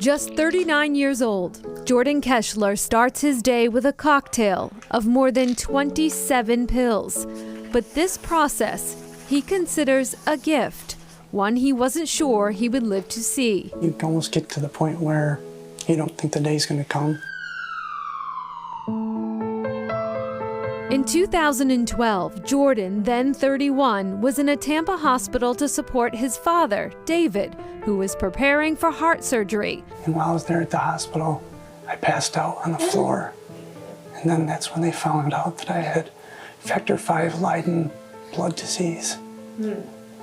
Just 39 years old, Jordan Keshler starts his day with a cocktail of more than 27 pills. But this process he considers a gift, one he wasn't sure he would live to see. You almost get to the point where you don't think the day's going to come. In 2012, Jordan, then 31, was in a Tampa hospital to support his father, David, who was preparing for heart surgery. And while I was there at the hospital, I passed out on the floor. And then that's when they found out that I had factor V Leiden blood disease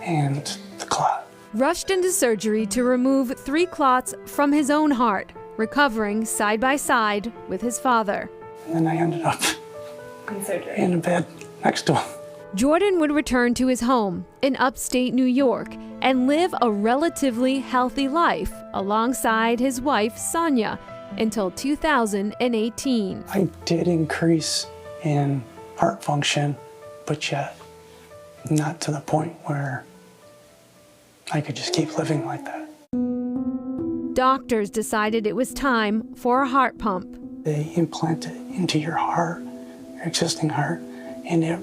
and the clot. Rushed into surgery to remove 3 clots from his own heart, recovering side by side with his father. And then I ended up in a bed next to him. Jordan would return to his home in upstate New York and live a relatively healthy life alongside his wife, Sonia, until 2018. I did increase in heart function, but yet not to the point where I could just keep living like that. Doctors decided it was time for a heart pump. They implant it into your heart, your existing heart, and it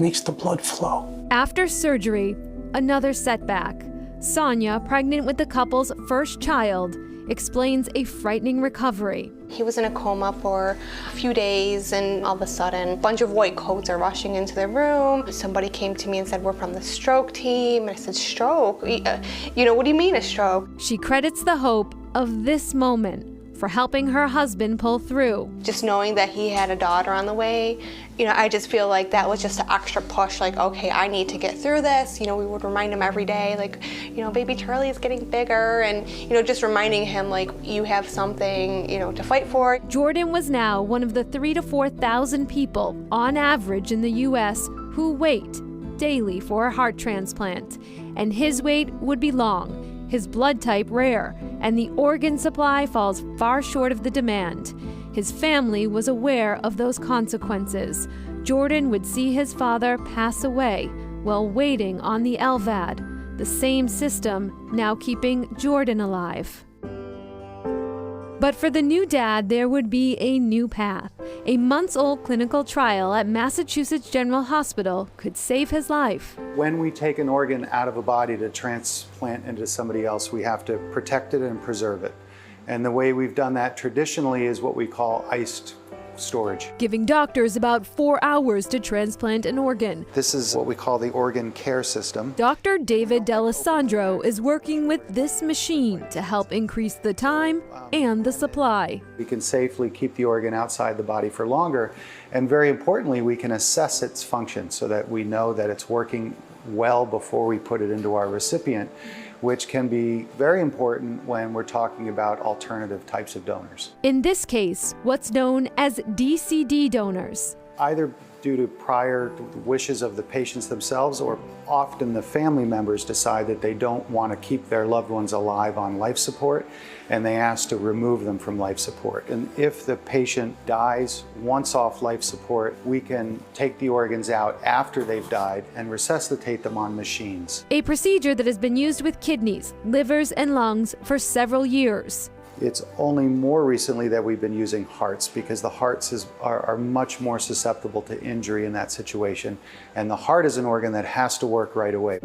makes the blood flow. After surgery, another setback. Sonia, pregnant with the couple's first child, explains a frightening recovery. He was in a coma for a few days, and all of a sudden, a bunch of white coats are rushing into the room. Somebody came to me and said, "We're from the stroke team." And I said, "Stroke? You know, what do you mean a stroke?" She credits the hope of this moment for helping her husband pull through. Just knowing that he had a daughter on the way, you know, I just feel like that was just an extra push, like, okay, I need to get through this. You know, we would remind him every day, like, you know, baby Charlie is getting bigger, and, you know, just reminding him, like, you have something, you know, to fight for. Jordan was now one of the 3,000 to 4,000 people, on average in the U.S., who wait daily for a heart transplant. And his wait would be long, his blood type rare, and the organ supply falls far short of the demand. His family was aware of those consequences. Jordan would see his father pass away while waiting on the LVAD, the same system now keeping Jordan alive. But for the new dad, there would be a new path. A months-old clinical trial at Massachusetts General Hospital could save his life. When we take an organ out of a body to transplant into somebody else, we have to protect it and preserve it. And the way we've done that traditionally is what we call iced storage. Giving doctors about 4 hours to transplant an organ. This is what we call the organ care system. Dr. David D'Alessandro is working with this machine to help increase the time and the supply. We can safely keep the organ outside the body for longer, and very importantly, we can assess its function so that we know that it's working well before we put it into our recipient, which can be very important when we're talking about alternative types of donors. In this case, what's known as DCD donors. Either due to prior wishes of the patients themselves, or often the family members decide that they don't want to keep their loved ones alive on life support, and they ask to remove them from life support. And if the patient dies once off life support, we can take the organs out after they've died and resuscitate them on machines. A procedure that has been used with kidneys, livers, and lungs for several years. It's only more recently that we've been using hearts, because the hearts are much more susceptible to injury in that situation. And the heart is an organ that has to work right away.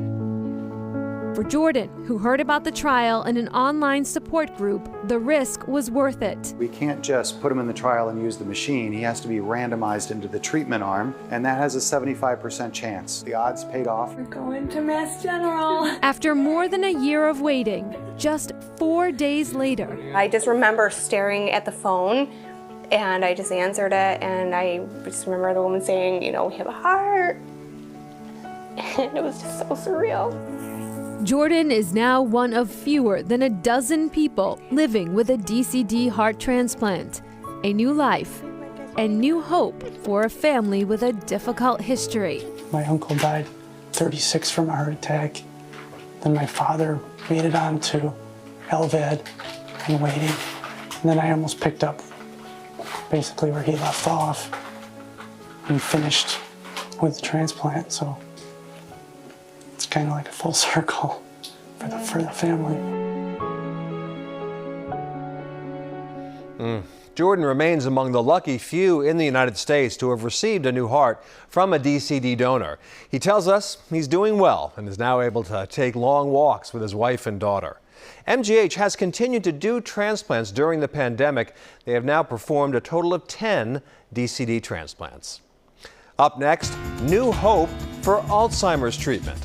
For Jordan, who heard about the trial in an online support group, the risk was worth it. We can't just put him in the trial and use the machine. He has to be randomized into the treatment arm, and that has a 75% chance. The odds paid off. We're going to Mass General. After more than a year of waiting, just 4 days later. I just remember staring at the phone, and I just answered it, and I just remember the woman saying, you know, we have a heart. And it was just so surreal. Jordan is now one of fewer than a dozen people living with a DCD heart transplant. A new life and new hope for a family with a difficult history. My uncle died 36 from a heart attack. Then my father made it on to LVAD and waiting. And then I almost picked up basically where he left off and finished with the transplant. So it's kind of like a full circle for the family. Jordan remains among the lucky few in the United States to have received a new heart from a DCD donor. He tells us he's doing well and is now able to take long walks with his wife and daughter. MGH has continued to do transplants during the pandemic. They have now performed a total of 10 DCD transplants. Up next, new hope for Alzheimer's treatment.